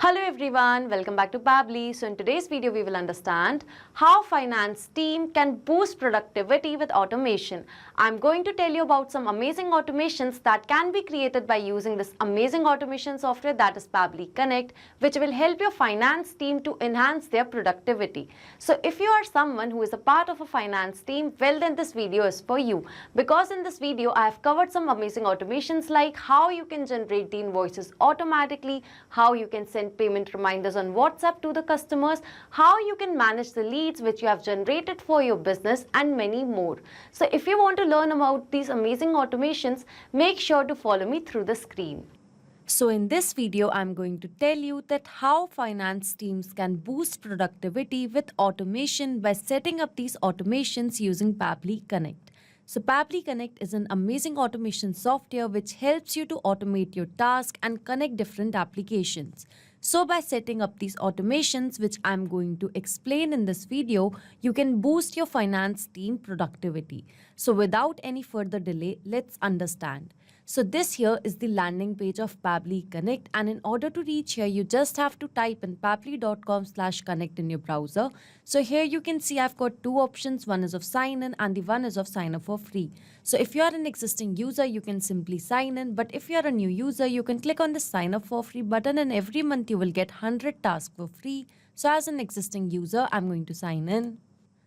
Hello everyone, welcome back to Pabbly. So in today's video, we will understand how finance team can boost productivity with automation. I'm going to tell you about some amazing automations that can be created by using this amazing automation software that is Pabbly Connect, which will help your finance team to enhance their productivity. So if you are someone who is a part of a finance team, well then this video is for you. Because in this video, I have covered some amazing automations like how you can generate the invoices automatically, how you can send payment reminders on WhatsApp to the customers, how you can manage the leads which you have generated for your business, and many more. So if you want to learn about these amazing automations, make sure to follow me through the screen. So in this video, I'm going to tell you that how finance teams can boost productivity with automation by setting up these automations using Pabbly Connect. So Pabbly Connect is an amazing automation software which helps you to automate your task and connect different applications. So by setting up these automations, which I'm going to explain in this video, you can boost your finance team productivity. So without any further delay, let's understand. So this here is the landing page of Pabbly Connect, and in order to reach here, you just have to type in pabbly.com/connect in your browser. So here you can see I've got two options. One is of sign in and the one is of sign up for free. So if you are an existing user, you can simply sign in. But if you are a new user, you can click on the sign up for free button, and every month you will get 100 tasks for free. So as an existing user, I'm going to sign in.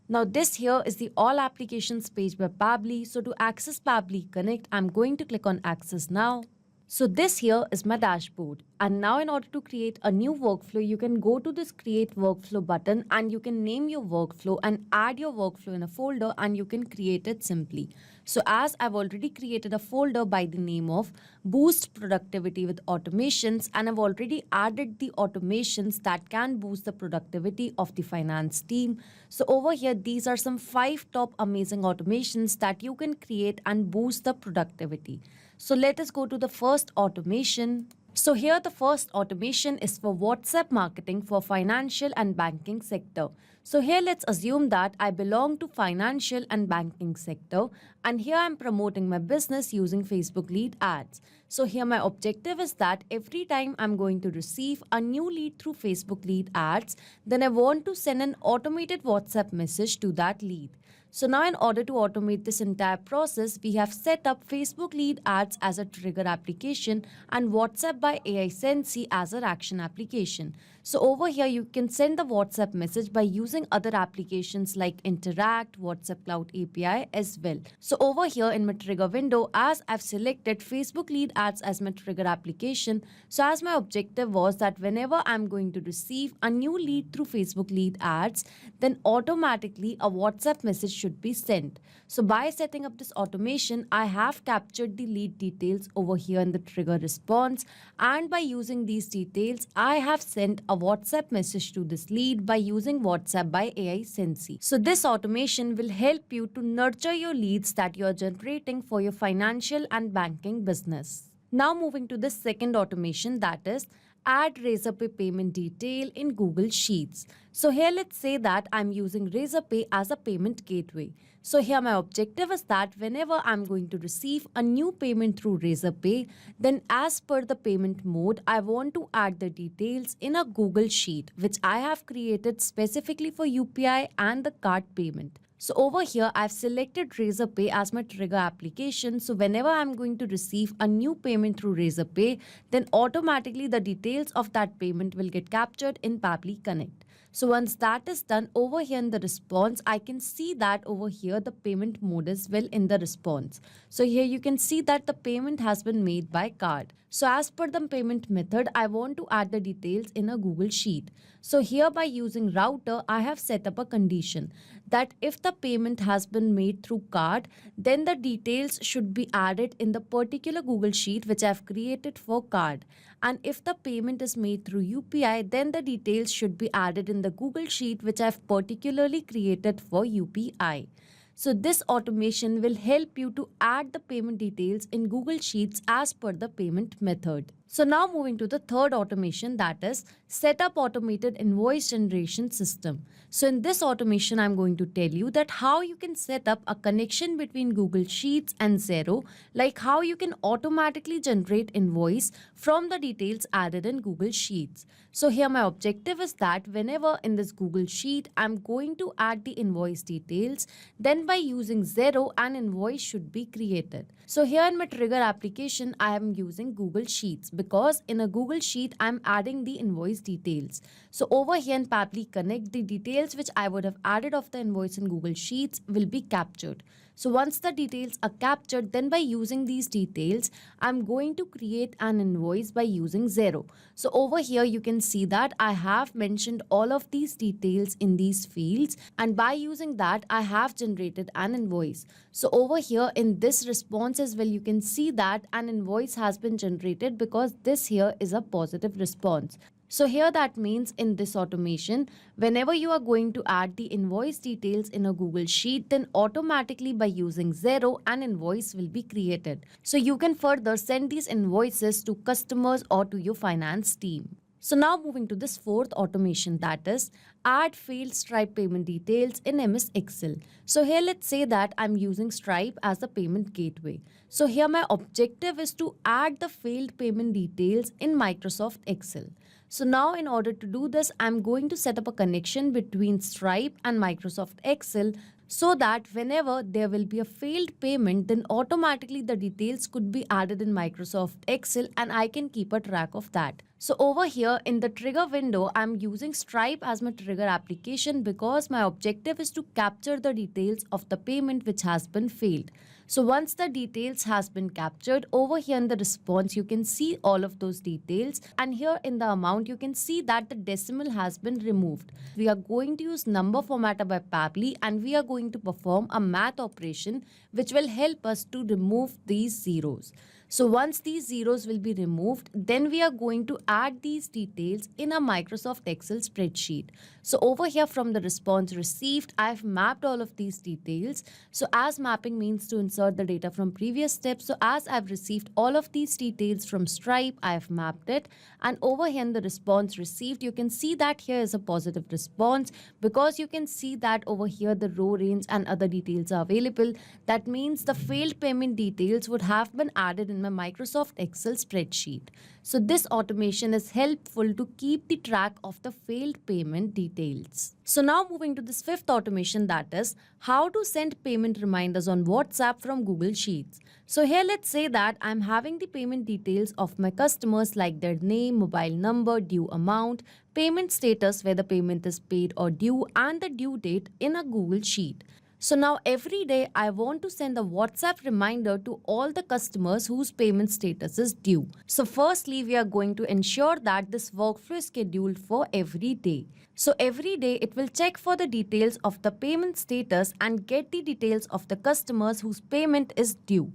Now this here is the all applications page by Pabbly. So to access Pabbly Connect, I'm going to click on access now. So this here is my dashboard, and now in order to create a new workflow, you can go to this create workflow button and you can name your workflow and add your workflow in a folder, and you can create it simply. So as I've already created a folder by the name of boost productivity with automations, and I've already added the automations that can boost the productivity of the finance team. So over here, these are some 5 top amazing automations that you can create and boost the productivity. So let us go to the first automation. So here the first automation is for WhatsApp marketing for financial and banking sector. So here let's assume that I belong to financial and banking sector, and here I'm promoting my business using Facebook lead ads. So here my objective is that every time I'm going to receive a new lead through Facebook lead ads, then I want to send an automated WhatsApp message to that lead. So now in order to automate this entire process, we have set up Facebook lead ads as a trigger application and WhatsApp by AI Sensei as an action application. So over here, you can send the WhatsApp message by using other applications like Interact, WhatsApp Cloud API as well. So over here in my trigger window, as I've selected Facebook lead ads as my trigger application, so as my objective was that whenever I'm going to receive a new lead through Facebook lead ads, then automatically a WhatsApp message should be sent. So by setting up this automation, I have captured the lead details over here in the trigger response, and by using these details, I have sent a WhatsApp message to this lead by using WhatsApp by AI Sensei. So this automation will help you to nurture your leads that you are generating for your financial and banking business. Now moving to the second automation, that is add Razorpay payment detail in Google Sheets. So here let's say that I'm using Razorpay as a payment gateway. So here my objective is that whenever I'm going to receive a new payment through Razorpay, then as per the payment mode, I want to add the details in a Google Sheet, which I have created specifically for UPI and the card payment. So over here, I've selected Razorpay as my trigger application. So whenever I'm going to receive a new payment through Razorpay, then automatically the details of that payment will get captured in Pabbly Connect. So once that is done, over here in the response, I can see that over here the payment mode is well in the response. So here you can see that the payment has been made by card. So as per the payment method, I want to add the details in a Google Sheet. So here by using router, I have set up a condition that if the payment has been made through card, then the details should be added in the particular Google Sheet which I have created for card. And if the payment is made through UPI, then the details should be added in the Google Sheet which I have particularly created for UPI. So this automation will help you to add the payment details in Google Sheets as per the payment method. So now moving to the third automation, that is set up automated invoice generation system. So in this automation, I'm going to tell you that how you can set up a connection between Google Sheets and Xero, like how you can automatically generate invoice from the details added in Google Sheets. So here my objective is that whenever in this Google Sheet, I'm going to add the invoice details, then by using Xero, an invoice should be created. So here in my trigger application, I am using Google Sheets because in a Google Sheet, I'm adding the invoice details. So over here in Pabbly Connect, the details which I would have added of the invoice in Google Sheets will be captured. So once the details are captured, then by using these details, I'm going to create an invoice by using Xero. So over here, you can see that I have mentioned all of these details in these fields, and by using that, I have generated an invoice. So over here in this response as well, you can see that an invoice has been generated because this here is a positive response. So here that means in this automation, whenever you are going to add the invoice details in a Google Sheet, then automatically by using Xero, an invoice will be created. So you can further send these invoices to customers or to your finance team. So now moving to this fourth automation, that is add failed Stripe payment details in MS Excel. So here let's say that I'm using Stripe as a payment gateway. So here my objective is to add the failed payment details in Microsoft Excel. So now in order to do this, I'm going to set up a connection between Stripe and Microsoft Excel so that whenever there will be a failed payment, then automatically the details could be added in Microsoft Excel and I can keep a track of that. So over here in the trigger window, I'm using Stripe as my trigger application because my objective is to capture the details of the payment which has been failed. So once the details has been captured, over here in the response, you can see all of those details. And here in the amount, you can see that the decimal has been removed. We are going to use number formatter by Pabbly and we are going to perform a math operation which will help us to remove these zeros. So once these zeros will be removed, then we are going to add these details in a Microsoft Excel spreadsheet. So over here from the response received, I've mapped all of these details. So as mapping means to insert the data from previous steps. So as I've received all of these details from Stripe, I've mapped it. And over here in the response received, you can see that here is a positive response because you can see that over here the row range and other details are available. That means the failed payment details would have been added in my Microsoft Excel spreadsheet. So this automation is helpful to keep the track of the failed payment details. So now moving to this fifth automation, that is how to send payment reminders on WhatsApp from Google Sheets. So here let's say that I'm having the payment details of my customers like their name, mobile number, due amount, payment status where the payment is paid or due, and the due date in a Google Sheet. So now every day I want to send a WhatsApp reminder to all the customers whose payment status is due. So firstly, we are going to ensure that this workflow is scheduled for every day. So every day it will check for the details of the payment status and get the details of the customers whose payment is due.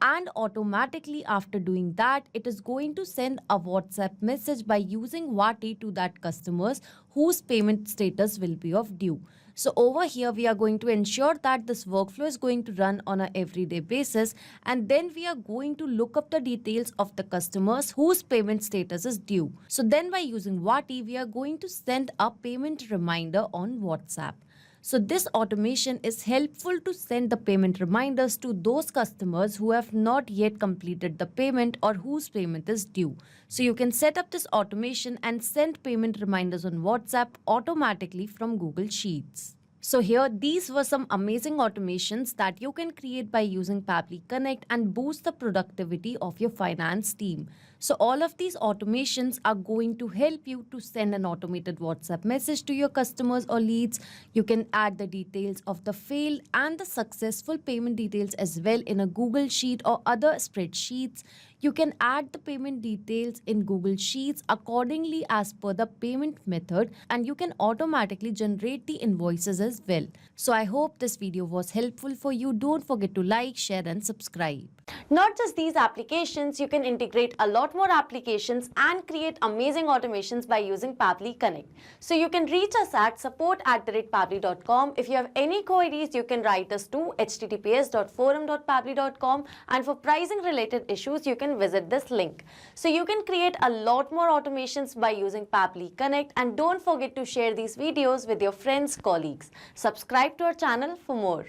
And automatically after doing that, it is going to send a WhatsApp message by using Wati to that customers whose payment status will be of due. So over here, we are going to ensure that this workflow is going to run on an everyday basis. And then we are going to look up the details of the customers whose payment status is due. So then by using Wati, we are going to send a payment reminder on WhatsApp. So this automation is helpful to send the payment reminders to those customers who have not yet completed the payment or whose payment is due. So you can set up this automation and send payment reminders on WhatsApp automatically from Google Sheets. So here, these were some amazing automations that you can create by using Pabbly Connect and boost the productivity of your finance team. So all of these automations are going to help you to send an automated WhatsApp message to your customers or leads. You can add the details of the failed and the successful payment details as well in a Google Sheet or other spreadsheets. You can add the payment details in Google Sheets accordingly as per the payment method, and you can automatically generate the invoices as well. So I hope this video was helpful for you. Don't forget to like, share and subscribe. Not just these applications, you can integrate a lot more applications and create amazing automations by using Pabbly Connect. So you can reach us at support@pabbly.com. If you have any queries, you can write us to https://forum.pabbly.com, and for pricing related issues, you can description, visit this link. So you can create a lot more automations by using Pabbly Connect, and don't forget to share these videos with your friends, colleagues. Subscribe to our channel for more.